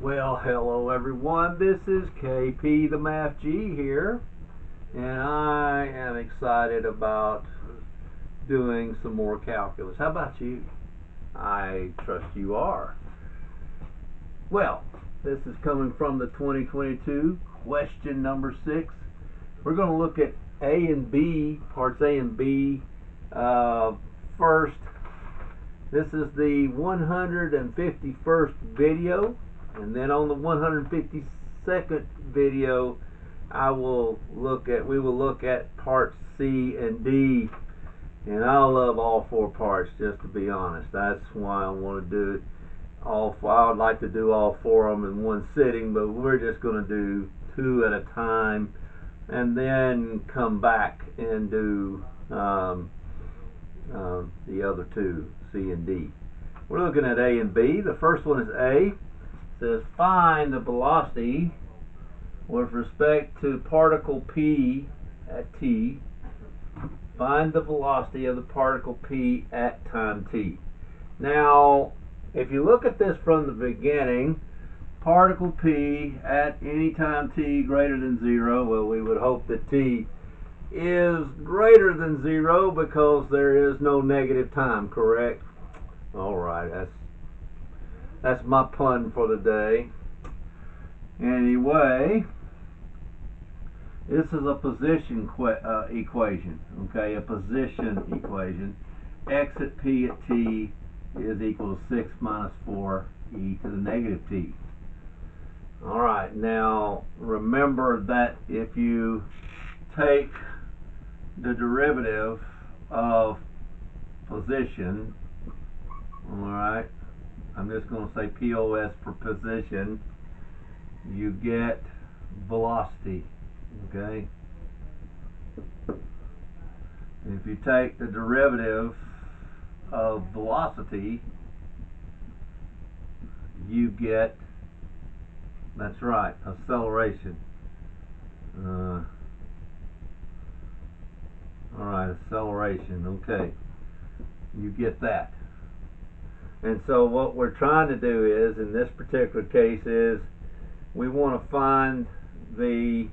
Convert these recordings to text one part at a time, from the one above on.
Well, hello everyone. This is KP the Math G here, and I am excited about doing some more calculus. How about you? I trust you are. Well, this is coming from the 2022 question number 6. We're going to look at A and B, parts A and B first. This is the 151st video, and then on the 152nd video we will look at parts C and D. And I love all 4 parts, just to be honest. That's why I want to do it all 4. I would like to do all 4 of them in one sitting, but we're just going to do 2 at a time and then come back and do the other 2, C and D. We're looking at A and B. The first one is A. It says find the velocity with respect to particle P at t. Find the velocity of the particle P at time t. Now, if you look at this from the beginning, particle P at any time t greater than 0, well, we would hope that t is greater than 0 because there is no negative time, correct? Alright, that's my pun for the day. Anyway, this is a position equation, okay, a position equation. X at P at t is equal to 6 minus 4 e to the negative t. Alright, now remember that if you take the derivative of position, alright, I'm just going to say POS for position, you get velocity, okay? And if you take the derivative of velocity, you get, that's right, acceleration. Alright, acceleration, okay. You get that. And so what we're trying to do is, in this particular case, is we want to find the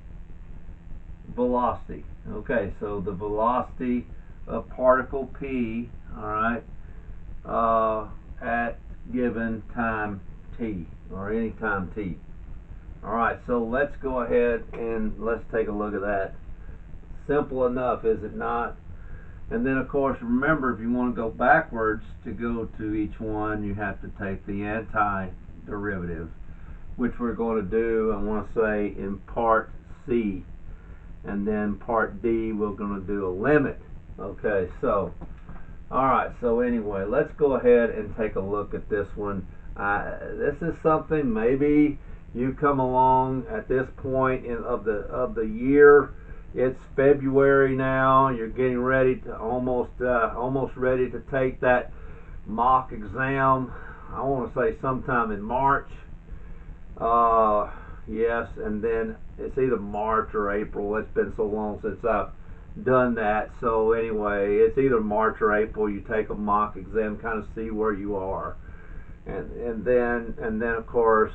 velocity. Okay, so the velocity of particle P, alright, at given time t, or any time t. Alright, so let's go ahead and let's take a look at that. Simple enough, is it not? And then, of course, remember, if you want to go backwards to go to each one, you have to take the antiderivative, which we're going to do, I want to say, in part C. And then part D, we're going to do a limit. Okay, so, alright, so anyway, let's go ahead and take a look at this one. This is something, maybe you come along at this point of the year. It's February now. You're getting ready to almost ready to take that mock exam. I want to say sometime in March. Yes, and then it's either March or April. It's been so long since I've done that. So anyway, it's either March or April. You take a mock exam, kind of see where you are, and then of course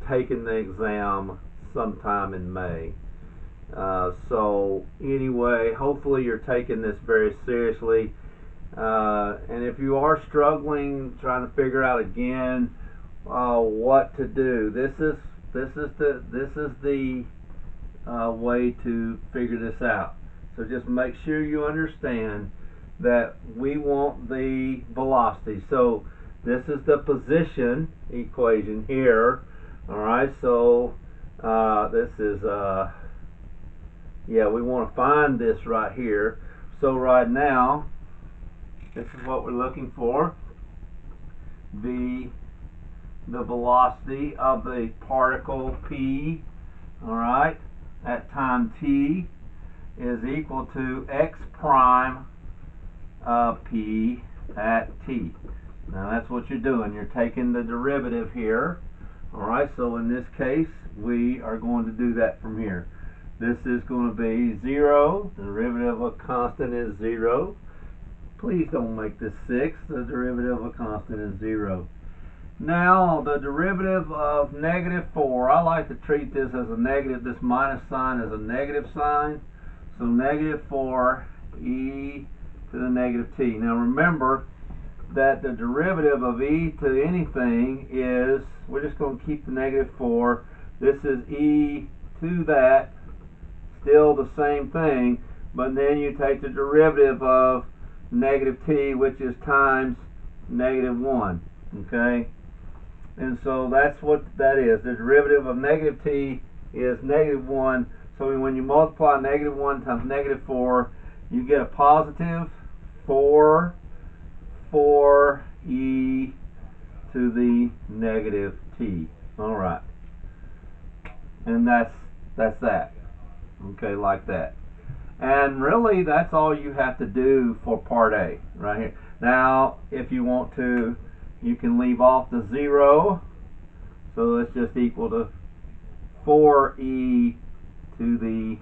taking the exam sometime in May. So anyway, hopefully you're taking this very seriously, and if you are struggling trying to figure out again what to do, this is the way to figure this out. So just make sure you understand that we want the velocity. So this is the position equation here. Alright, so this is yeah, we want to find this right here. So right now, this is what we're looking for. The velocity of the particle P, alright, at time t is equal to x prime P at t. Now that's what you're doing. You're taking the derivative here. Alright, so in this case, we are going to do that from here. This is going to be 0. The derivative of a constant is 0. Please don't make this 6. The derivative of a constant is 0. Now, the derivative of negative 4, I like to treat this as a negative, this minus sign as a negative sign. So negative 4 e to the negative t. Now remember that the derivative of e to anything is, we're just going to keep the negative 4. This is e to that, still the same thing, but then you take the derivative of negative t, which is times negative 1. Okay? And so that's what that is. The derivative of negative t is negative 1. So when you multiply negative 1 times negative 4, you get a positive 4 e to the negative t. All right. And that's that. Okay, like that. And really, that's all you have to do for part A, right here. Now, if you want to, you can leave off the 0. So it's just equal to 4e to the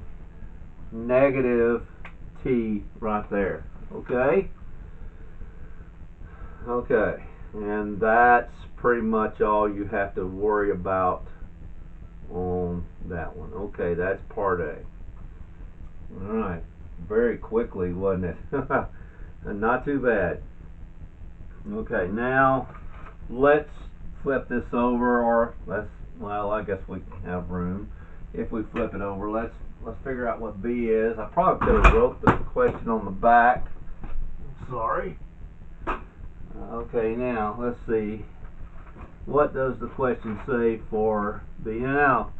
negative t right there. Okay? Okay. And that's pretty much all you have to worry about on that one. Okay, that's part A. Alright. Very quickly, wasn't it? And not too bad. Okay, now let's flip this over, or well, I guess we have room. If we flip it over, let's figure out what B is. I probably could have wrote the question on the back. Sorry. Okay, now let's see. What does the question say for B? Now,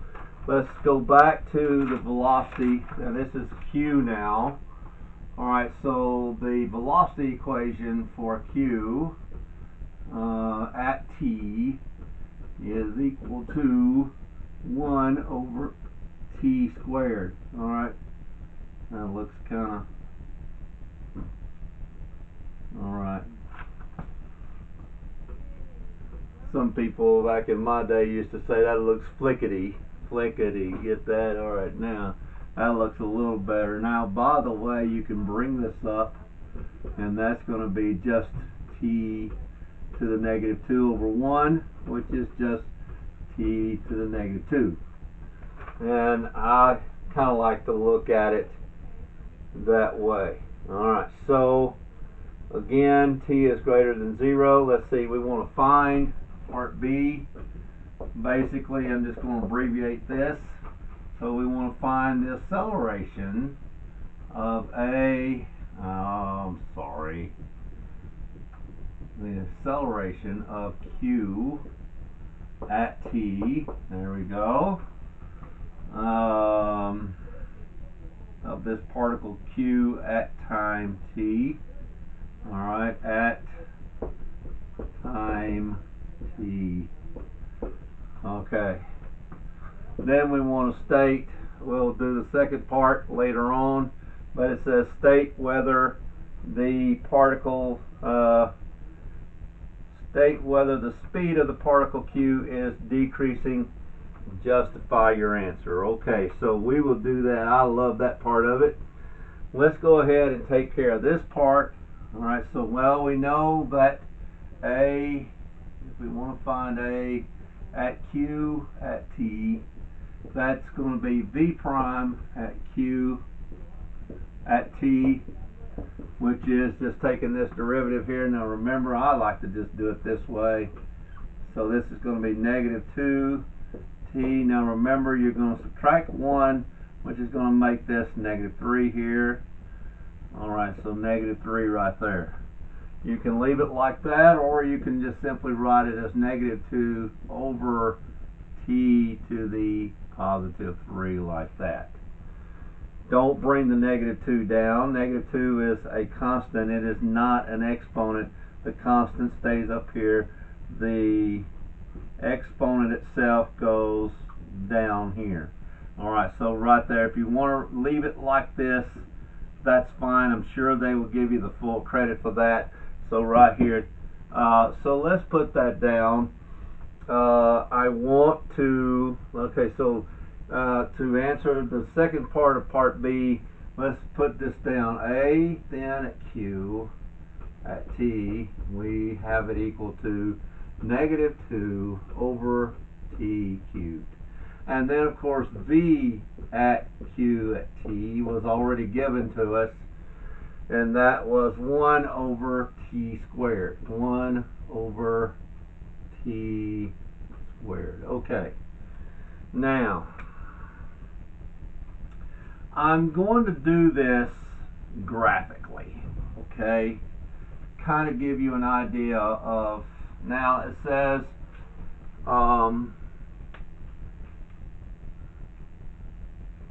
let's go back to the velocity. Now this is Q now. Alright, so the velocity equation for Q at T is equal to 1 over T squared. Alright, that looks kind of, alright. Some people back in my day used to say that looks flickety. Get that? Alright, now that looks a little better. Now, by the way, you can bring this up, and that's going to be just t to the negative 2 over 1, which is just t to the negative 2. And I kind of like to look at it that way. Alright, so again, t is greater than 0. Let's see, we want to find part B. Basically, I'm just going to abbreviate this. So we want to find the acceleration of the acceleration of Q at T. There we go. Of this particle Q at time T. All right, at time T. Okay. Then we want to state, we'll do the second part later on, but it says state whether the particle, state whether the speed of the particle Q is decreasing, justify your answer. Okay, so we will do that. I love that part of it. Let's go ahead and take care of this part. Alright, so well, we know that A, if we want to find A at Q at T, that's going to be V prime at Q at T, which is just taking this derivative here. Now remember, I like to just do it this way. So this is going to be negative 2 T. Now remember, you're going to subtract 1, which is going to make this negative 3 here. Alright, so negative 3 right there. You can leave it like that, or you can just simply write it as negative 2 over T to the positive 3 like that. Don't bring the negative 2 down. Negative 2 is a constant. It is not an exponent. The constant stays up here. The exponent itself goes down here. Alright, so right there, if you want to leave it like this, that's fine. I'm sure they will give you the full credit for that. So right here, so let's put that down. I want to, okay, so to answer the second part of part B, let's put this down. A, then at Q, at T, we have it equal to negative 2 over t cubed. And then, of course, v at q at t was already given to us, and that was 1 over t squared. 1 over t squared. Okay. Now, I'm going to do this graphically, okay? Kind of give you an idea of, now it says,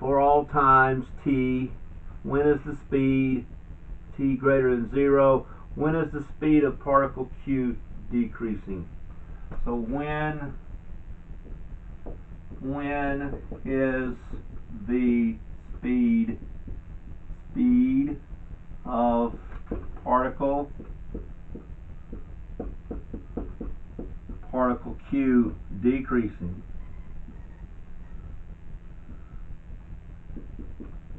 for all times t, when is the speed t greater than 0? When is the speed of particle q decreasing? So when is the speed of particle q decreasing?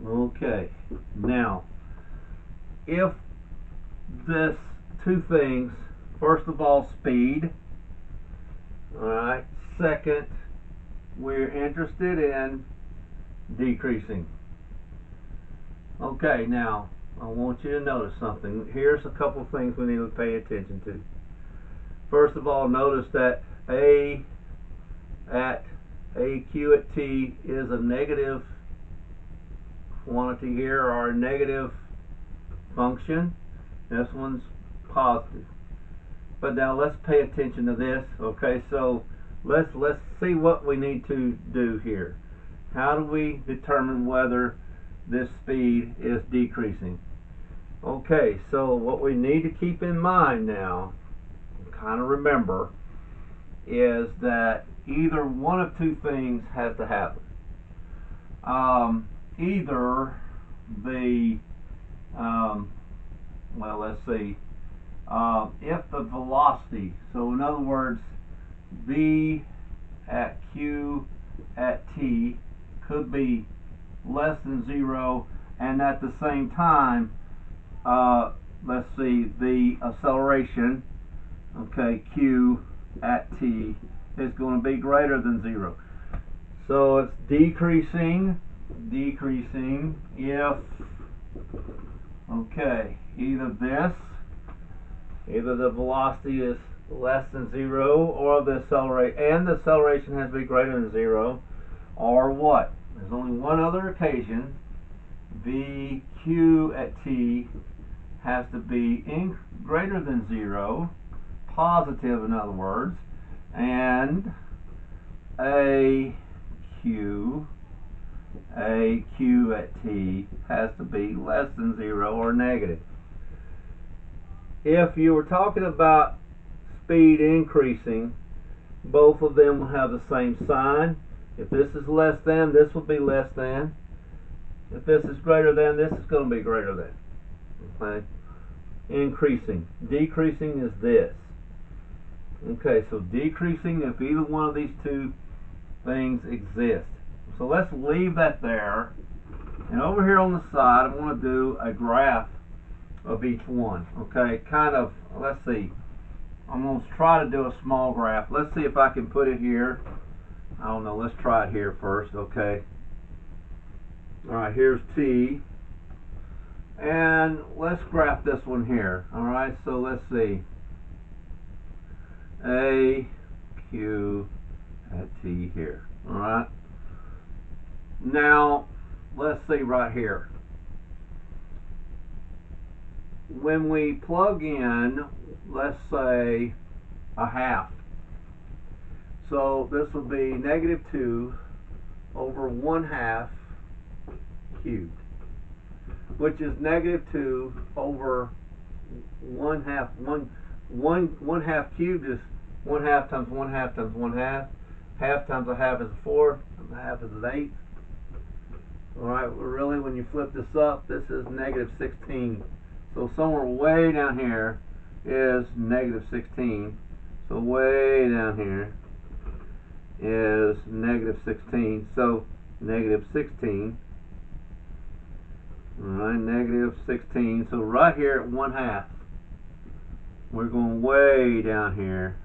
Okay, now if this two things, first of all, speed, alright, second, we're interested in decreasing. Okay, now I want you to notice something. Here's a couple things we need to pay attention to. First of all, notice that aq at t is a negative quantity here, or a negative function. This one's positive. But now let's pay attention to this. Okay, so let's see what we need to do here. How do we determine whether this speed is decreasing? Okay, so what we need to keep in mind now, kind of remember, is that either one of two things has to happen. Either the well, let's see, if the velocity, so in other words, v at q at t could be less than 0, and at the same time, let's see, the acceleration, okay, q at t is going to be greater than 0. So it's decreasing if, okay, either the velocity is less than 0, or the acceleration has to be greater than 0, or what? There's only one other occasion. vq at t has to be greater than 0, positive in other words, and aq at t has to be less than 0 or negative. If you were talking about speed increasing, both of them will have the same sign. If this is less than, this will be less than. If this is greater than, this is going to be greater than. Okay? Increasing. Decreasing is this. Okay, so decreasing if either one of these two things exist. So let's leave that there. And over here on the side, I'm going to do a graph of each one. Okay, kind of, let's see. I'm going to try to do a small graph. Let's see if I can put it here. I don't know, let's try it here first, okay. Alright, here's t. And let's graph this one here. Alright, so let's see. A, Q, at t here. Alright. Now, let's see right here. When we plug in, let's say, a half. So this will be negative 2 over 1/2 cubed, which is negative 2 over 1/2. One half cubed is 1/2 times 1/2 times 1/2. Half times a half is a fourth, and a half is an eighth. Alright, well, really, when you flip this up, this is negative 16. So somewhere way down here is negative 16. So way down here is negative 16. So negative 16. Alright, negative 16. So right here at 1/2, we're going way down here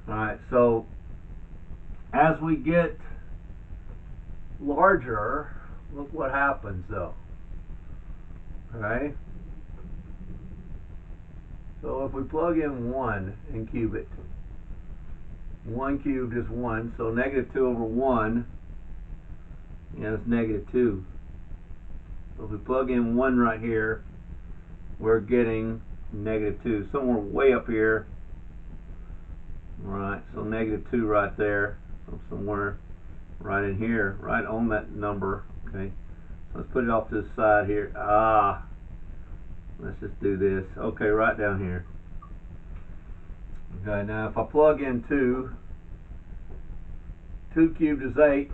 Alright, so as we get larger, look what happens though. Okay? So if we plug in 1 and cube it, 1 cubed is 1, so negative 2 over 1 is negative 2. So if we plug in 1 right here, we're getting negative 2. Somewhere way up here. Alright, so negative 2 right there. So somewhere right in here, right on that number. Okay, so let's put it off to the side here. Let's just do this. Okay, right down here. Okay, now if I plug in 2, 2 cubed is 8.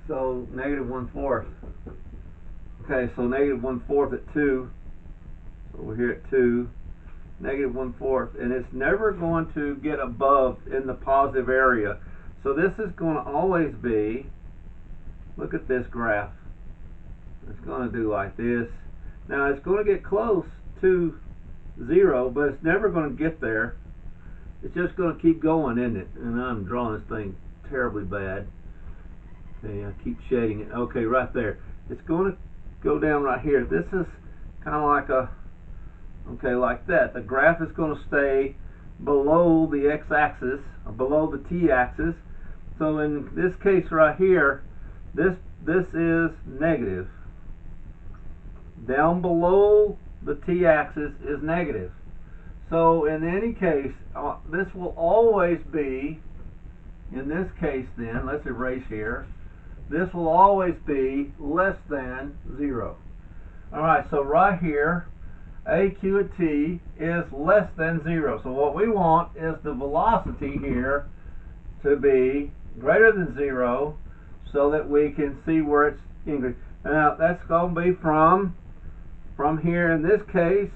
So negative 1/4. Okay, so negative 1/4 at 2. So we're here at 2. Negative 1/4, and it's never going to get above in the positive area. So this is going to always be, look at this graph. It's going to do like this. Now it's going to get close to 0, but it's never going to get there. It's just going to keep going, isn't it? And I'm drawing this thing terribly bad. Okay, I keep shading it. Okay, right there. It's going to go down right here. This is kind of like a, okay, like that. The graph is going to stay below the x-axis, or below the t-axis. So in this case right here, this is negative. Down below the t-axis is negative. So in any case, this will always be, in this case then, let's erase here, this will always be less than 0. Alright, so right here, AQ at t is less than 0. So what we want is the velocity here to be greater than 0 so that we can see where it's increasing. Now that's going to be from here in this case,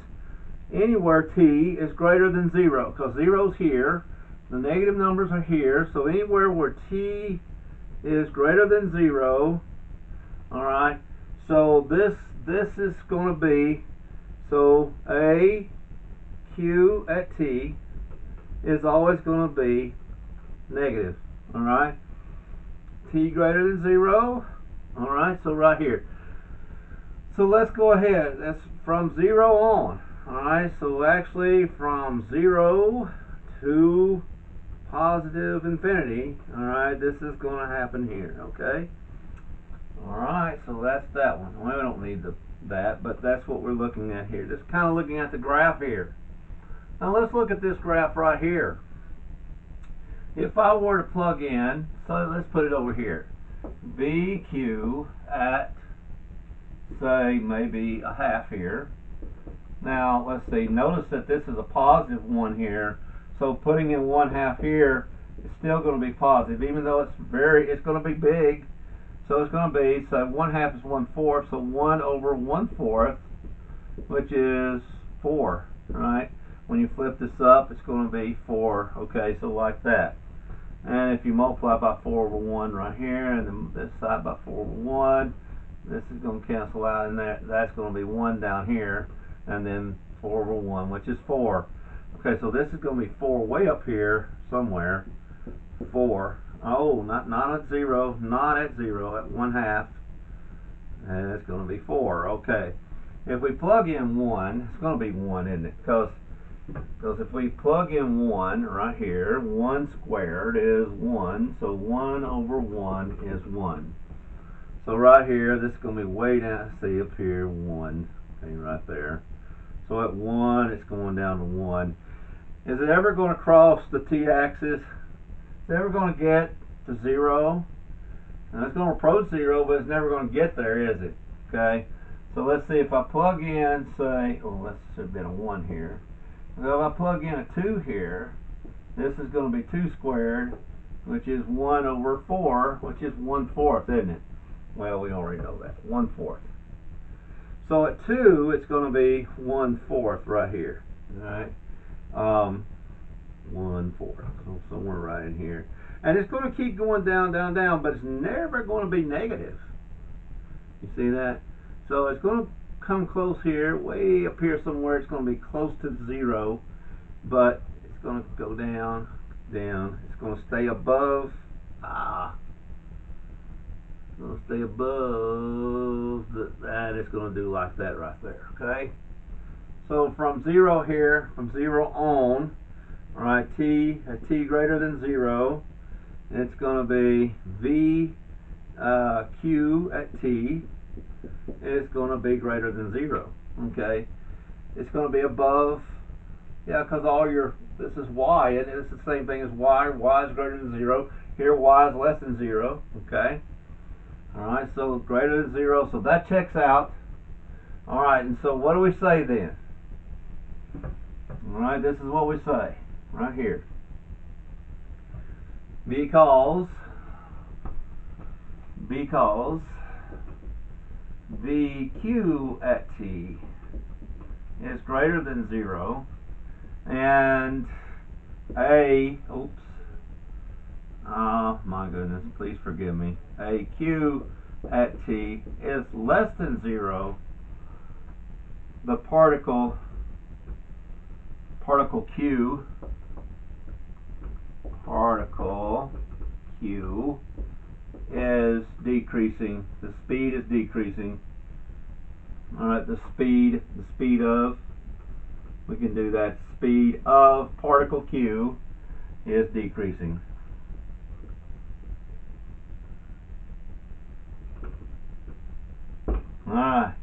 anywhere t is greater than 0, because 0's here, the negative numbers are here, so anywhere where t is greater than 0, alright, so this is going to be, so a q at t is always going to be negative. Alright, t greater than 0. Alright, so right here. So let's go ahead. That's from 0 on. Alright, so actually from 0 to positive infinity. Alright, this is going to happen here. Okay. Alright, so that's that one. Well, we don't need that, but that's what we're looking at here. Just kind of looking at the graph here. Now let's look at this graph right here. If I were to plug in, so let's put it over here, VQ at, say, maybe a half here. Now, let's see, notice that this is a positive 1 here, so putting in 1/2 here is still going to be positive, even though it's going to be big. So it's going to be, so 1/2 is 1/4, so 1 over 1/4, which is 4, right? When you flip this up, it's going to be 4, okay, so like that. And if you multiply by 4 over 1 right here, and then this side by 4 over 1, this is going to cancel out, and that's going to be 1 down here, and then 4 over 1, which is 4. Okay, so this is going to be 4 way up here somewhere. 4. Oh, not at 0, not at 0, at 1/2, and it's going to be 4. Okay, if we plug in 1, it's going to be 1, isn't it? Because if we plug in 1 right here, 1 squared is 1, so 1 over 1 is 1. So right here, this is going to be way down, see up here, 1, okay, right there. So at 1, it's going down to 1. Is it ever going to cross the t-axis? Is it ever going to get to 0? Now it's going to approach 0, but it's never going to get there, is it? Okay, so let's see, if I plug in, say, oh, that should have been a 1 here. So if I plug in a 2 here, this is going to be 2 squared, which is 1 over 4, which is 1/4, isn't it? Well, we already know that, 1/4. So at 2, it's going to be 1/4 right here, all right? 1/4, so somewhere right in here. And it's going to keep going down, down, down, but it's never going to be negative. You see that? So it's going to come close here, way up here somewhere. It's going to be close to 0, but it's going to go down, down. It's going to stay above. It's going to stay above that. It's going to do like that right there. Okay. So from 0 here, from 0 on, all right, t greater than 0, it's going to be v q at t is going to be greater than 0. Okay. It's going to be above. Yeah, because all this is y, and it's the same thing as y. Y is greater than 0. Here, y is less than 0. Okay. All right, so greater than 0, so that checks out. All right, and so what do we say then? All right, this is what we say right here. Because VQ at t is greater than 0, and my goodness, please forgive me, AQ at t is less than 0, the particle Q is decreasing. The speed is decreasing. All right, the speed of, we can do that, speed of particle Q is decreasing. Alright,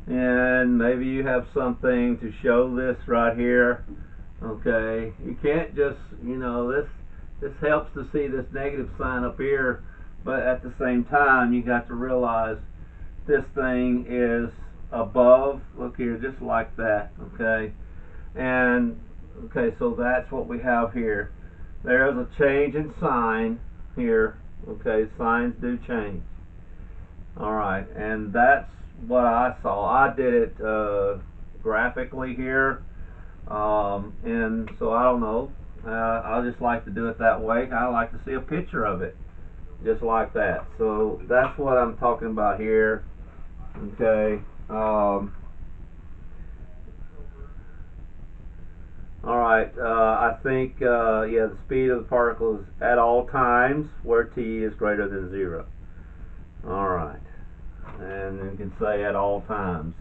and maybe you have something to show this right here. Okay, you can't just, this helps to see this negative sign up here, but at the same time you got to realize this thing is above, look here, just like that. Okay, and okay, so that's what we have here. There's a change in sign here. Okay, signs do change. Alright, and that's what I saw. I did it graphically here, and so I don't know. I just like to do it that way. I like to see a picture of it, just like that. So that's what I'm talking about here. Okay. Alright, I think, yeah, the speed of the particle is at all times where t is greater than 0. Alright, and you can say at all times.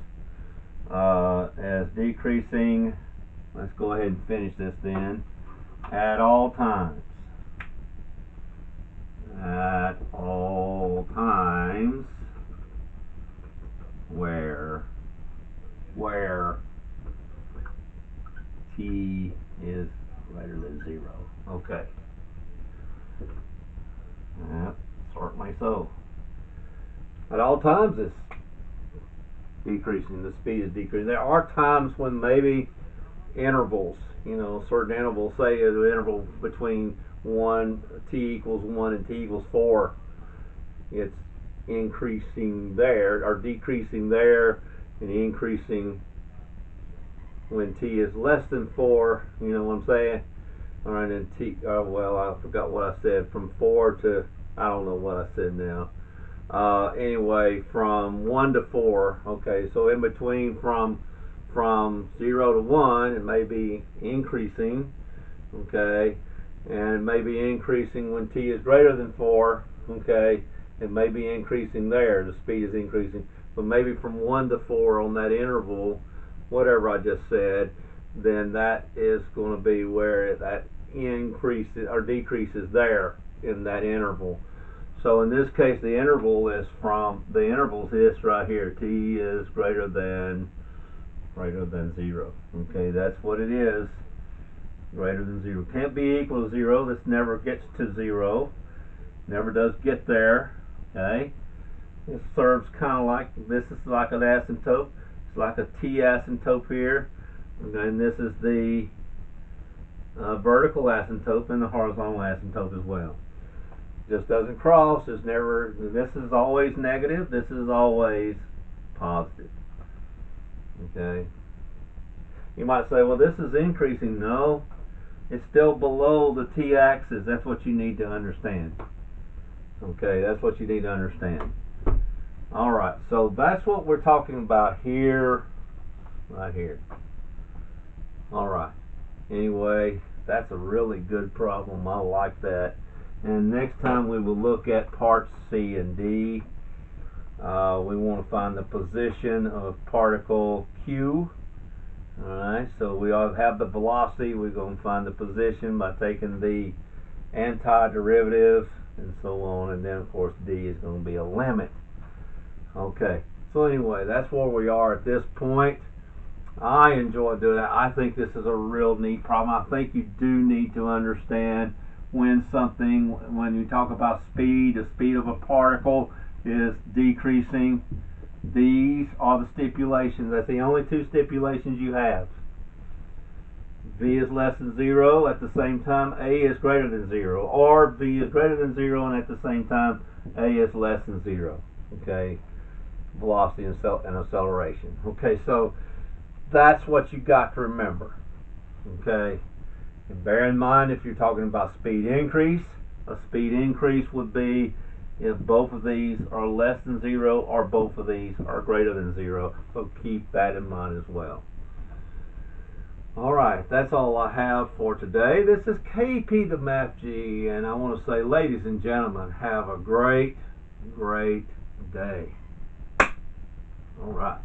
As decreasing, let's go ahead and finish this then. At all times. At all times where t is greater than 0. Okay. Certainly so. At all times it's decreasing, the speed is decreasing. There are times when maybe intervals, certain intervals, say an interval between t equals 1 and t equals 4, it's increasing there, or decreasing there, and increasing when t is less than 4, you know what I'm saying? Alright, and well, I forgot what I said, from 4 to, I don't know what I said now. Anyway, from 1 to 4, okay, so in between from 0 to 1, it may be increasing, okay, and it may be increasing when t is greater than 4, okay, it may be increasing there, the speed is increasing, but maybe from 1 to 4 on that interval, whatever I just said, then that is going to be where that increases or decreases there in that interval. So in this case, the interval is this right here. T is greater than 0. Okay, that's what it is. Greater than 0. Can't be equal to 0. This never gets to 0. Never does get there. Okay. It serves kind of like, this is like an asymptote. It's like a T asymptote here. And this is the vertical asymptote and the horizontal asymptote as well. Just doesn't cross. It's never. This is always negative. This is always positive. Okay. You might say, well, this is increasing. No, it's still below the t-axis. That's what you need to understand. Okay, that's what you need to understand. All right. So that's what we're talking about here, right here. All right. Anyway, that's a really good problem. I like that. And next time we will look at parts C and D. We want to find the position of particle Q. Alright, so we all have the velocity. We're going to find the position by taking the antiderivative and so on, and then of course D is going to be a limit. Okay, so anyway, that's where we are at this point. I enjoy doing that. I think this is a real neat problem. I think you do need to understand when you talk about speed, the speed of a particle is decreasing. These are the stipulations. That's the only two stipulations you have. V is less than 0, at the same time A is greater than 0, or V is greater than 0 and at the same time A is less than 0. Okay, velocity and acceleration. Okay, so that's what you got to remember. Okay, and bear in mind, if you're talking about speed increase, a speed increase would be if both of these are less than 0 or both of these are greater than 0. So keep that in mind as well. Alright, that's all I have for today. This is KP the Math G, and I want to say, ladies and gentlemen, have a great, great day. Alright.